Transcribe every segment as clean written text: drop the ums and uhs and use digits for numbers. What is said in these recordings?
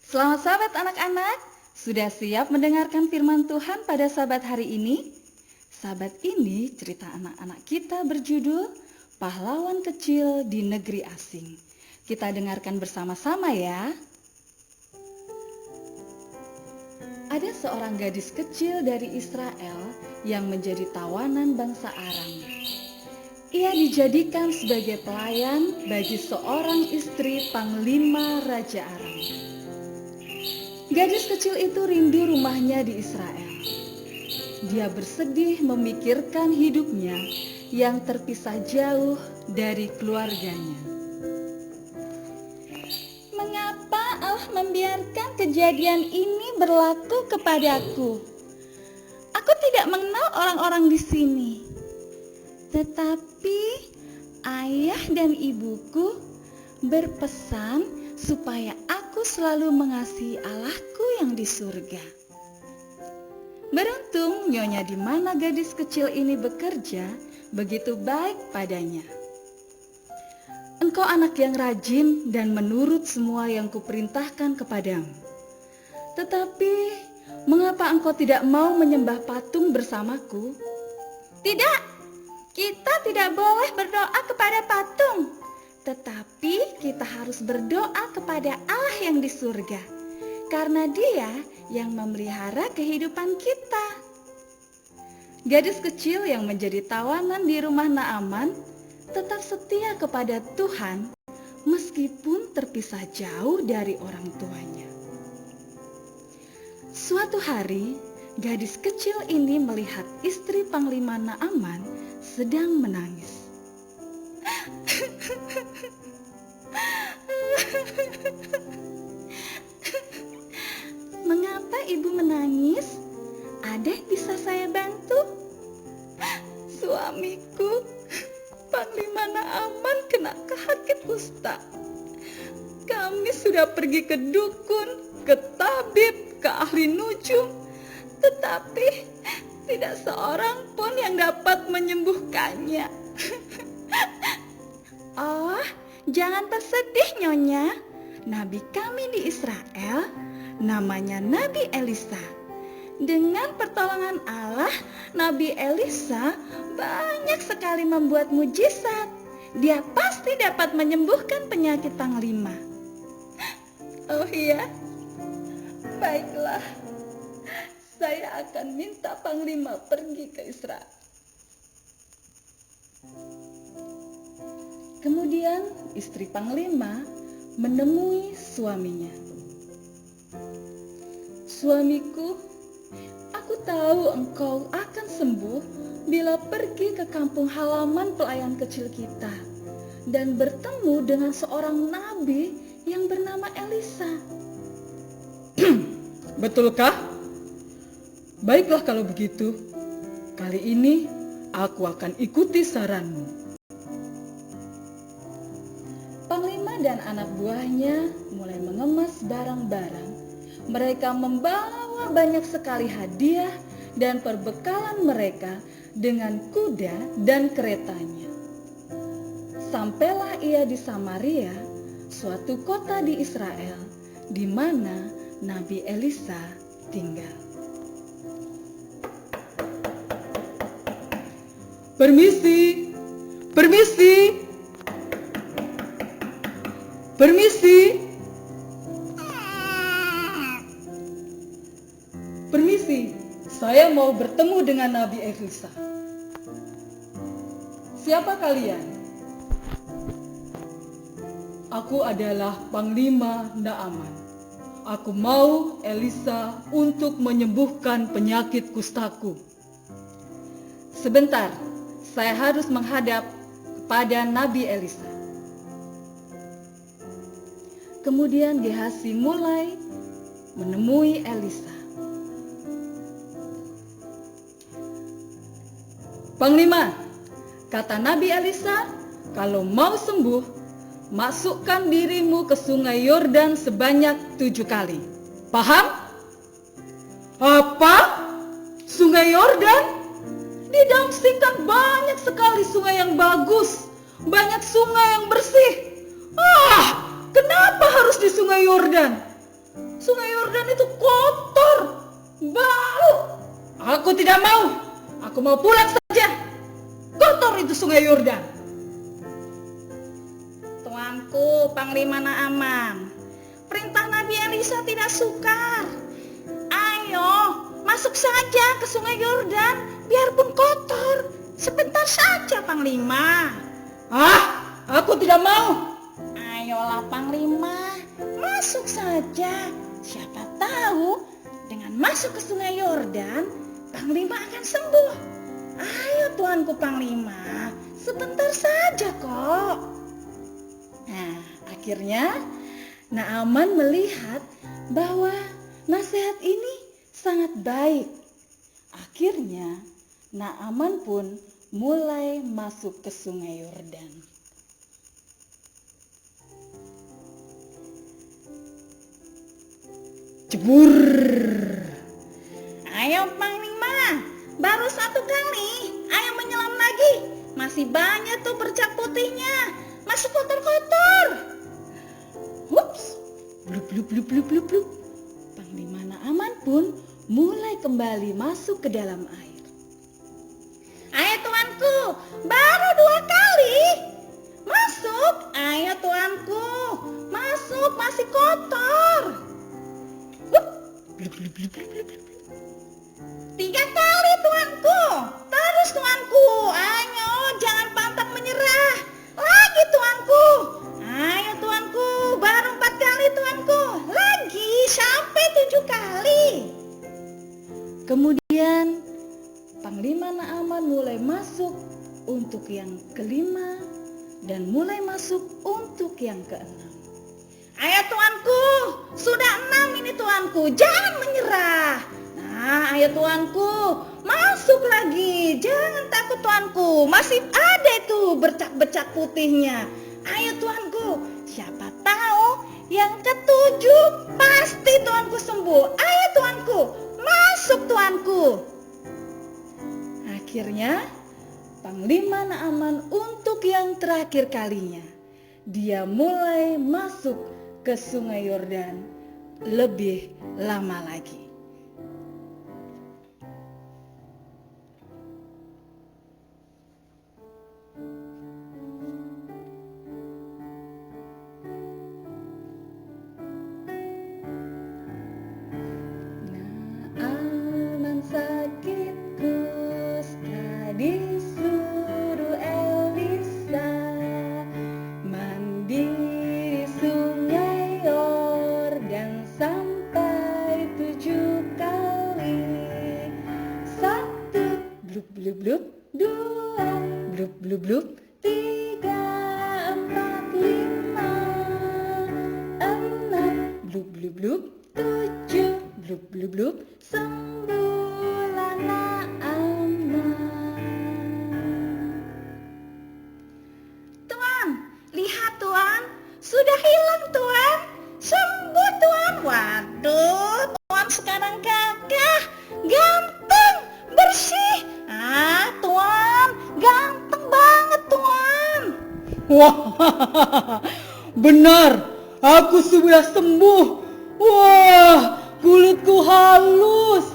Selamat sahabat anak-anak, sudah siap mendengarkan firman Tuhan pada sahabat hari ini? Sahabat ini cerita anak-anak kita berjudul Pahlawan Kecil di Negeri Asing. Kita dengarkan bersama-sama ya. Ada seorang gadis kecil dari Israel yang menjadi tawanan bangsa Aram. Ia dijadikan sebagai pelayan bagi seorang istri panglima Raja Aram. Gadis kecil itu rindu rumahnya di Israel. Dia bersedih memikirkan hidupnya yang terpisah jauh dari keluarganya. Mengapa Allah membiarkan kejadian ini berlaku kepadaku? Aku tidak mengenal orang-orang di sini. Tetapi ayah dan ibuku berpesan supaya aku selalu mengasihi Allahku yang di surga. Beruntung nyonya di mana gadis kecil ini bekerja begitu baik padanya. Engkau anak yang rajin dan menurut semua yang kuperintahkan kepadamu. Tetapi mengapa engkau tidak mau menyembah patung bersamaku? Tidak, kita tidak boleh berdoa kepada patung. Tetapi kita harus berdoa kepada Allah yang di surga, karena Dia yang memelihara kehidupan kita. Gadis kecil yang menjadi tawanan di rumah Naaman tetap setia kepada Tuhan meskipun terpisah jauh dari orang tuanya. Suatu hari, gadis kecil ini melihat istri panglima Naaman sedang menangis. Mengapa ibu menangis? Ada yang bisa saya bantu? Suamiku, Panglima Naaman kena sakit kusta. Kami sudah pergi ke dukun, ke tabib, ke ahli nujum, tetapi tidak seorang pun yang dapat menyembuhkannya. Oh, jangan bersedih nyonya. Nabi kami di Israel namanya Nabi Elisa. Dengan pertolongan Allah, Nabi Elisa banyak sekali membuat mujizat. Dia pasti dapat menyembuhkan penyakit panglima. Oh iya, baiklah. Saya akan minta panglima pergi ke Israel. Kemudian istri panglima menemui suaminya. Suamiku, aku tahu engkau akan sembuh bila pergi ke kampung halaman pelayan kecil kita dan bertemu dengan seorang nabi yang bernama Elisa. Betulkah? Baiklah kalau begitu. Kali ini aku akan ikuti saranmu. Panglima dan anak buahnya mulai mengemas barang-barang. Mereka membawa banyak sekali hadiah dan perbekalan mereka dengan kuda dan keretanya. Sampailah ia di Samaria, suatu kota di Israel, di mana Nabi Elisa tinggal. Permisi, permisi, permisi, permisi. Saya mau bertemu dengan Nabi Elisa. Siapa kalian? Aku adalah Panglima Naaman. Aku mau Elisa untuk menyembuhkan penyakit kustaku. Sebentar, saya harus menghadap kepada Nabi Elisa. Kemudian Gehazi mulai menemui Elisa. Panglima, kata Nabi Elisa, kalau mau sembuh, masukkan dirimu ke sungai Yordan sebanyak 7 kali. Paham? Apa? Sungai Yordan? Di Damsyik kan banyak sekali sungai yang bagus, banyak sungai yang bersih. Kenapa harus di sungai Yordan? Sungai Yordan itu kotor, bau. Aku tidak mau. Aku mau pulang saja. Kotor itu Sungai Yordan. Tuanku, Panglima Naaman, perintah Nabi Elisa tidak sukar. Ayo, masuk saja ke Sungai Yordan, biarpun kotor. Sebentar saja, Panglima. Aku tidak mau. Ayolah, Panglima, masuk saja. Siapa tahu dengan masuk ke Sungai Yordan, Panglima akan sembuh. Ayo, Tuanku Panglima, sebentar saja kok. Nah, akhirnya Naaman melihat bahwa nasihat ini sangat baik. Akhirnya Naaman pun mulai masuk ke Sungai Yordan. Jebur. Ayo Panglima, baru satu kali. Ayo menyelam lagi. Masih banyak tuh bercak putihnya. Masuk kotor-kotor. Hups. Blub blub blub blub blub blub. Panglima Naaman pun mulai kembali masuk ke dalam air. Ayo tuanku, baru 2 kali. Masuk. Ayo tuanku, masuk, masih kotor. Blub blub blub blub blub. 3 kali tuanku. Terus tuanku. Ayo, jangan pantang menyerah. Lagi tuanku. Ayo tuanku, baru 4 kali tuanku. Lagi sampai 7 kali. Kemudian Panglima Naaman mulai masuk untuk yang kelima dan mulai masuk untuk yang keenam. Ayo tuanku, sudah 6 ini tuanku, jangan menyerah. Nah, ayo tuanku, masuk lagi, jangan takut tuanku, masih ada itu bercak-bercak putihnya. Ayo tuanku, siapa tahu yang ke-7 pasti tuanku sembuh. Ayo tuanku, masuk tuanku. Akhirnya Panglima Naaman untuk yang terakhir kalinya, dia mulai masuk ke Sungai Yordan lebih lama lagi. Naaman sakit kusta disuruh Elisa mandi di Sungai Yordan sampai 7 kali. 1, blub blub blub, 2, blub blub blub, 3, 4, 5, 6, blub blub blub, 7, blub blub blub, sembuhlah Naaman. Tuan, lihat Tuan, sudah hilang Tuan, sembuh Tuan. Waduh, Tuan sekarang gagah, ganteng, bersih. Tuan, ganteng banget Tuan. Wah, benar. Aku sudah sembuh. Wah, kulitku halus.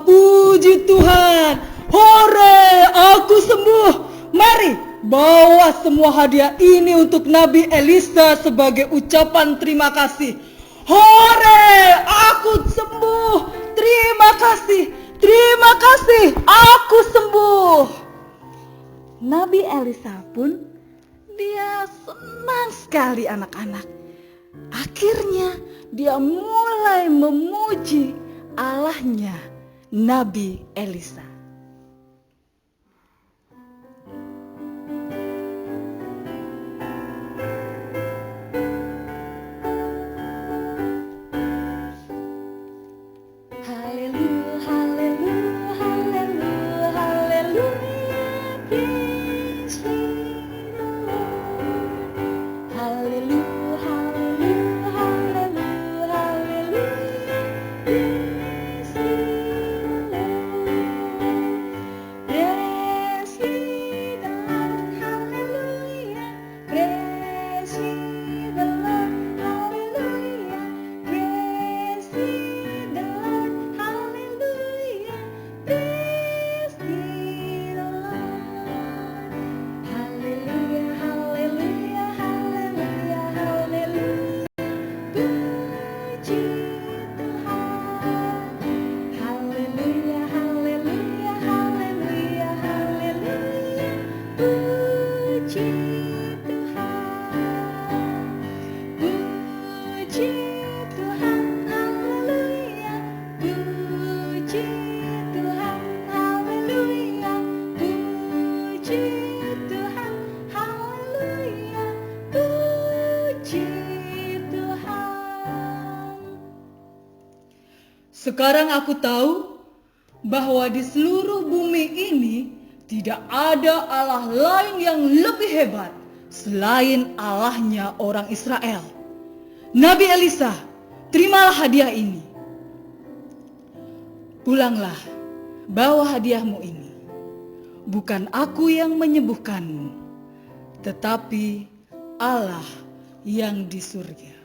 Puji Tuhan. Hore, aku sembuh. Mari, bawa semua hadiah ini untuk Nabi Elisa sebagai ucapan terima kasih. Hore, aku sembuh. Terima kasih. Terima kasih. Aku sembuh. Nabi Elisa pun dia senang sekali anak-anak. Akhirnya dia mulai memuji Allahnya Nabi Elisa. Haleluya, haleluya, haleluya, haleluya, praise ye the Lord. Haleluya, haleluya, haleluya, haleluya, praise ye the Lord. Puji Tuhan, haleluya. Puji Tuhan, haleluya. Puji Tuhan, haleluya. Puji Tuhan. Sekarang aku tahu bahwa di seluruh bumi ini tidak ada Allah lain yang lebih hebat selain Allahnya orang Israel. Nabi Elisa, terimalah hadiah ini. Pulanglah, bawa hadiahmu ini. Bukan aku yang menyembuhkanmu, tetapi Allah yang di surga.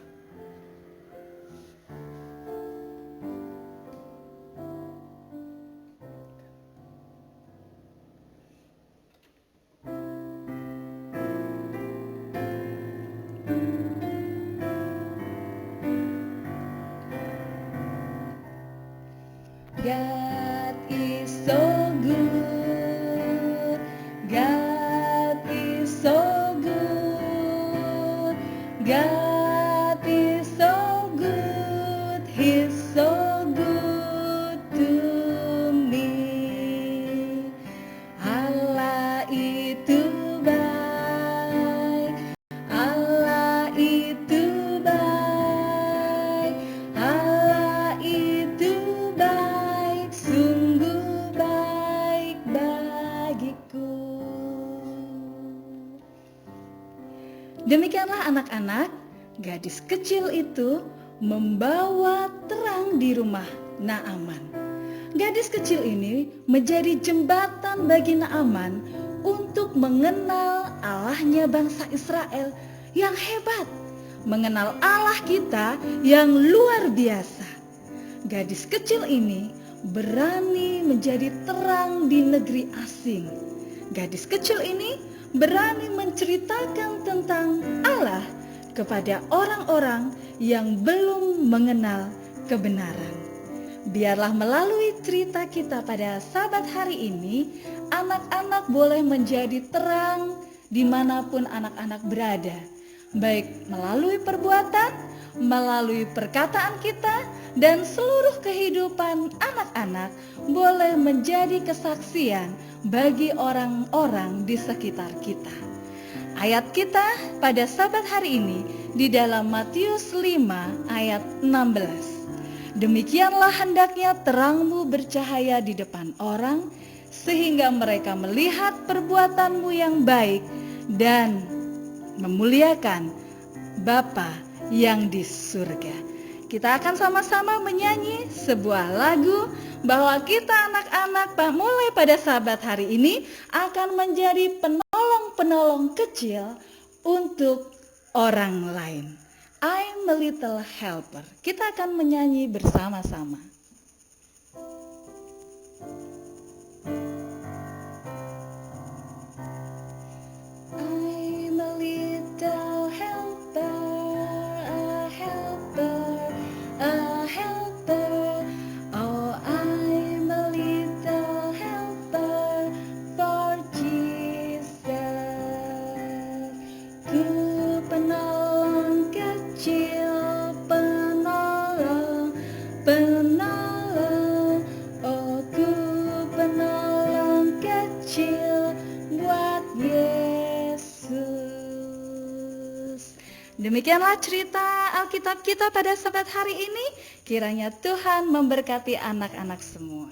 God is so good. God is so good. God is so good. He's so good to me. Allah itu baik. Allah itu baik. Allah itu baik, sungguh baik bagiku. Demikianlah anak-anak, gadis kecil itu membawa terang di rumah Naaman. Gadis kecil ini menjadi jembatan bagi Naaman untuk mengenal Allahnya bangsa Israel yang hebat, mengenal Allah kita yang luar biasa. Gadis kecil ini berani menjadi terang di negeri asing. Gadis kecil ini berani menceritakan tentang Allah kepada orang-orang yang belum mengenal kebenaran. Biarlah melalui cerita kita pada Sabat hari ini, anak-anak boleh menjadi terang dimanapun anak-anak berada, baik melalui perbuatan, melalui perkataan kita, dan seluruh kehidupan anak-anak boleh menjadi kesaksian bagi orang-orang di sekitar kita. Ayat kita pada Sabat hari ini di dalam Matius 5 ayat 16. Demikianlah hendaknya terangmu bercahaya di depan orang, sehingga mereka melihat perbuatanmu yang baik dan memuliakan Bapa yang di surga. Kita akan sama-sama menyanyi sebuah lagu bahwa kita anak-anak mulai pada Sabat hari ini akan menjadi penolong-penolong kecil untuk orang lain. I'm a little helper. Kita akan menyanyi bersama-sama. I'm a little helper, a helper, a helper. Oh, I'm a little helper for Jesus. Ku penolong kecil, penolong, penolong. Oh, ku penolong kecil buat Yesus. Demikianlah cerita Alkitab kita pada Sabat hari ini. Kiranya Tuhan memberkati anak-anak semua.